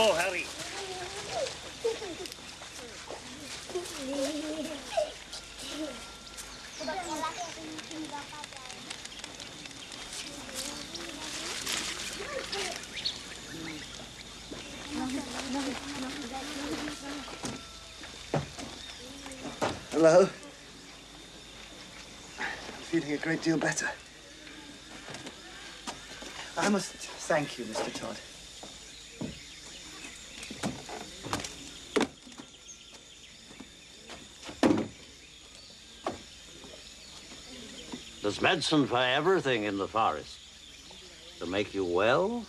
tempo, Harry. Hello. I'm feeling a great deal better. I must thank you, Mr. Todd. There's medicine for everything in the forest. To make you well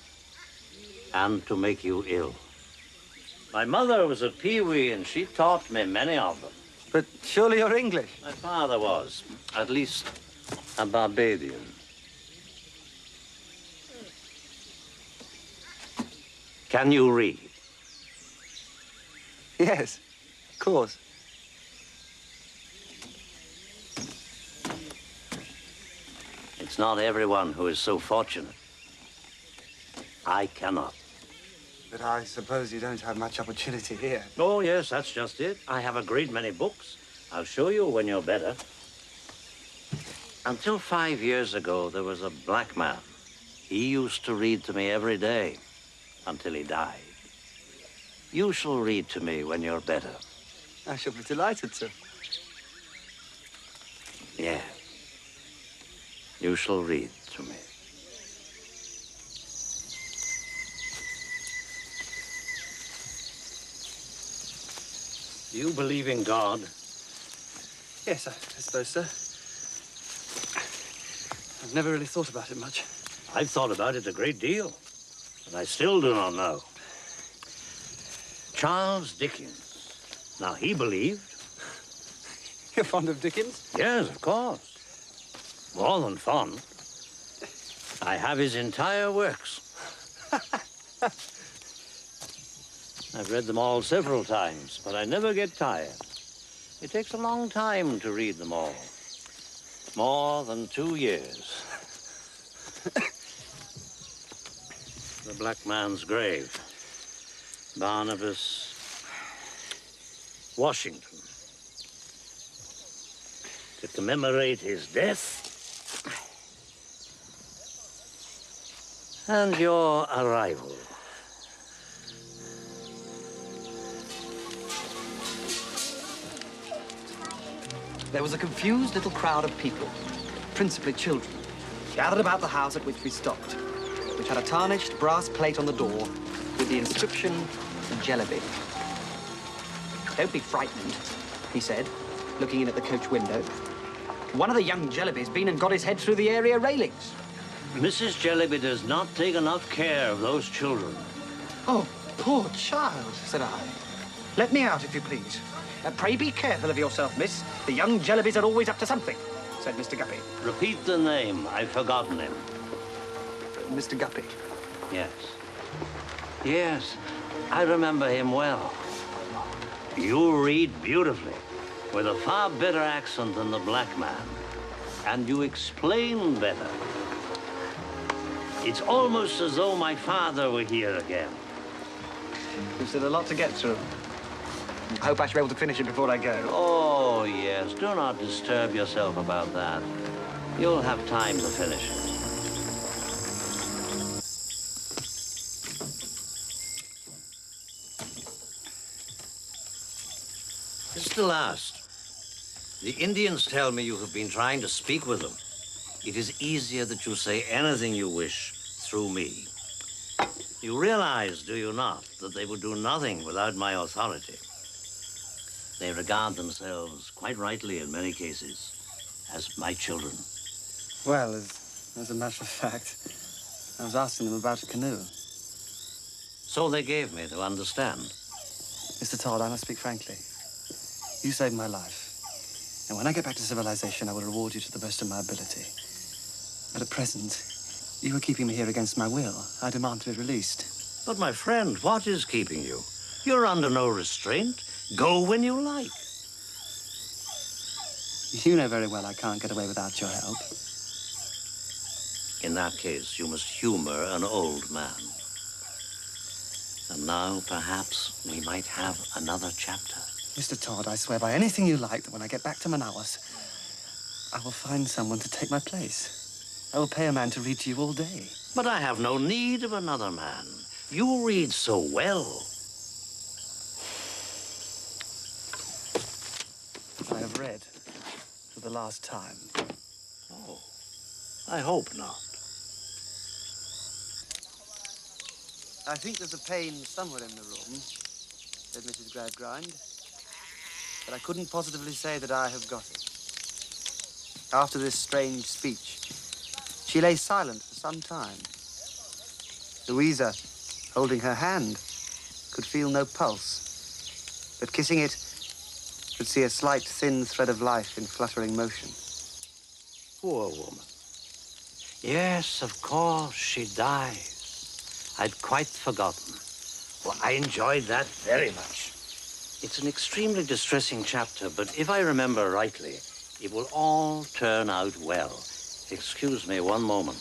and to make you ill. My mother was a Pee-wee and she taught me many of them. But surely you're English? My father was, at least a Barbadian. Can you read? Yes, of course. It's not everyone who is so fortunate. I cannot. But I suppose you don't have much opportunity here. Oh, yes, that's just it. I have a great many books. I'll show you when you're better. Until 5 years ago, there was a black man. He used to read to me every day until he died. You shall read to me when you're better. I shall be delighted to. Yeah. You shall read to me. You believe in God? Yes, I suppose so. I've never really thought about it much. I've thought about it a great deal, but I still do not know. Charles Dickens. Now, he believed. You're fond of Dickens? Yes, of course. More than fond. I have his entire works. I've read them all several times, but I never get tired. It takes a long time to read them all. More than 2 years. The black man's grave. Barnabas Washington. To commemorate his death and your arrival. There was a confused little crowd of people, principally children, gathered about the house at which we stopped, which had a tarnished brass plate on the door with the inscription, Jellyby. "Don't be frightened," he said, looking in at the coach window. "One of the young Jellybys been and got his head through the area railings." Mrs. Jellyby does not take enough care of those children. "Oh, poor child," said I. "Let me out, if you please. Pray be careful of yourself, miss. The young Jellybys are always up to something," said Mr. Guppy. Repeat the name. I've forgotten him. Mr. Guppy. Yes. Yes, I remember him well. You read beautifully, with a far better accent than the black man. And you explain better. It's almost as though my father were here again. We've still a lot to get through. I hope I shall be able to finish it before I go. Oh, yes. Do not disturb yourself about that. You'll have time to finish it. Mr. Last, the Indians tell me you have been trying to speak with them. It is easier that you say anything you wish through me. You realize, do you not, that they would do nothing without my authority? They regard themselves, quite rightly in many cases, as my children. Well, as a matter of fact, I was asking them about a canoe. So they gave me to understand. Mr. Todd, I must speak frankly. You saved my life. And when I get back to civilization, I will reward you to the best of my ability. But at present, you are keeping me here against my will. I demand to be released. But my friend, what is keeping you? You're under no restraint. Go when you like. You know very well I can't get away without your help. In that case, you must humor an old man. And now, perhaps, we might have another chapter. Mr. Todd, I swear by anything you like that when I get back to Manaus, I will find someone to take my place. I will pay a man to read to you all day. But I have no need of another man. You read so well. I have read for the last time. Oh, I hope not. I think there's a pain somewhere in the room, said Mrs. Gradgrind. But I couldn't positively say that I have got it. After this strange speech, she lay silent for some time. Louisa, holding her hand, could feel no pulse, but kissing it, could see a slight, thin thread of life in fluttering motion. Poor woman. Yes, of course, she dies. I'd quite forgotten. Well, I enjoyed that very much. It's an extremely distressing chapter, but if I remember rightly, it will all turn out well. Excuse me one moment.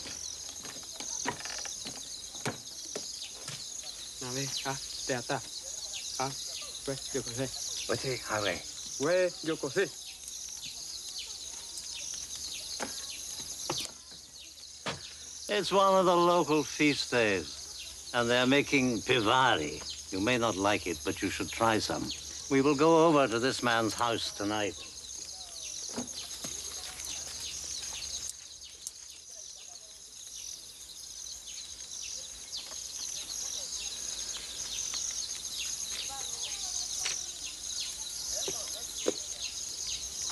It's one of the local feast days, and they're making pivari. You may not like it, but you should try some. We will go over to this man's house tonight.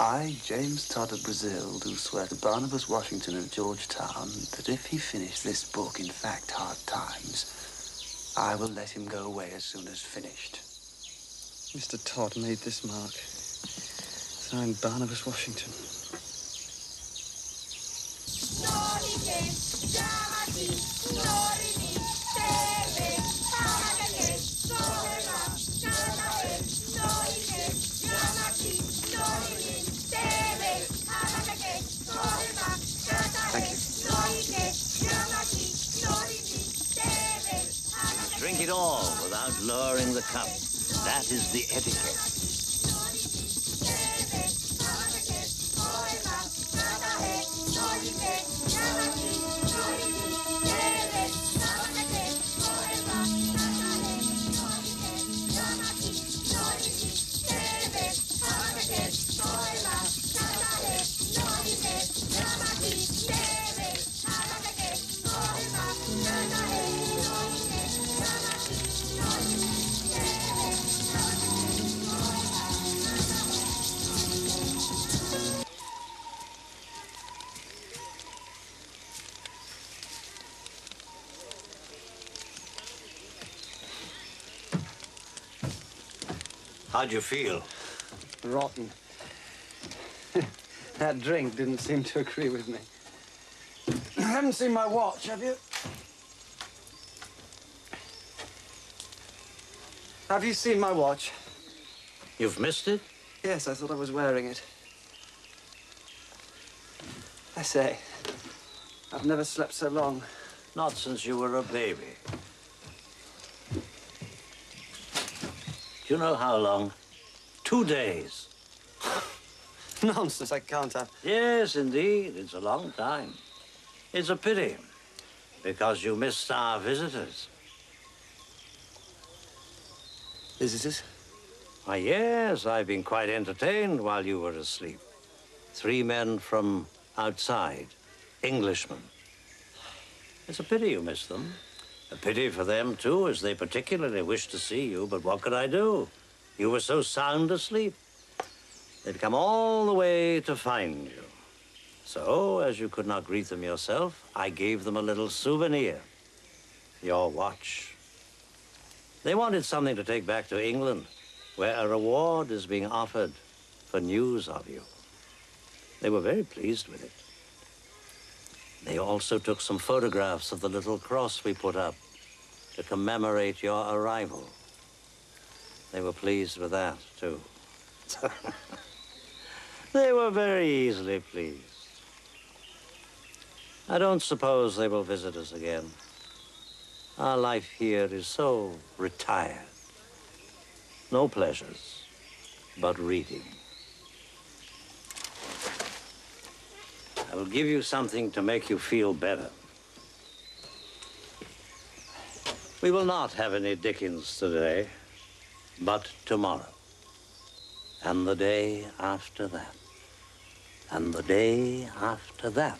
I, James Todd of Brazil, do swear to Barnabas Washington of Georgetown that if he finish this book in fact hard times, I will let him go away as soon as finished. Mr. Todd made this mark. Signed Barnabas Washington. Drink it all without lowering the cup. That is the etiquette. How'd you feel? Rotten. That drink didn't seem to agree with me. You haven't seen my watch, have you? Have you seen my watch? You've missed it? Yes, I thought I was wearing it. I say, I've never slept so long. Not since you were a baby. Do you know how long? 2 days. Nonsense, I can't have. Yes, indeed. It's a long time. It's a pity, because you missed our visitors. Visitors? Why, yes, I've been quite entertained while you were asleep. 3 men from outside, Englishmen. It's a pity you missed them. A pity for them, too, as they particularly wished to see you, but what could I do? You were so sound asleep. They'd come all the way to find you. So, as you could not greet them yourself, I gave them a little souvenir. Your watch. They wanted something to take back to England, where a reward is being offered for news of you. They were very pleased with it. They also took some photographs of the little cross we put up to commemorate your arrival. They were pleased with that, too. They were very easily pleased. I don't suppose they will visit us again. Our life here is so retired. No pleasures, but reading. I will give you something to make you feel better. We will not have any Dickens today, but tomorrow. And the day after that. And the day after that.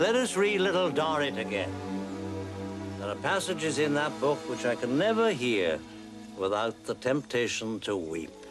Let us read Little Dorrit again. There are passages in that book which I can never hear without the temptation to weep.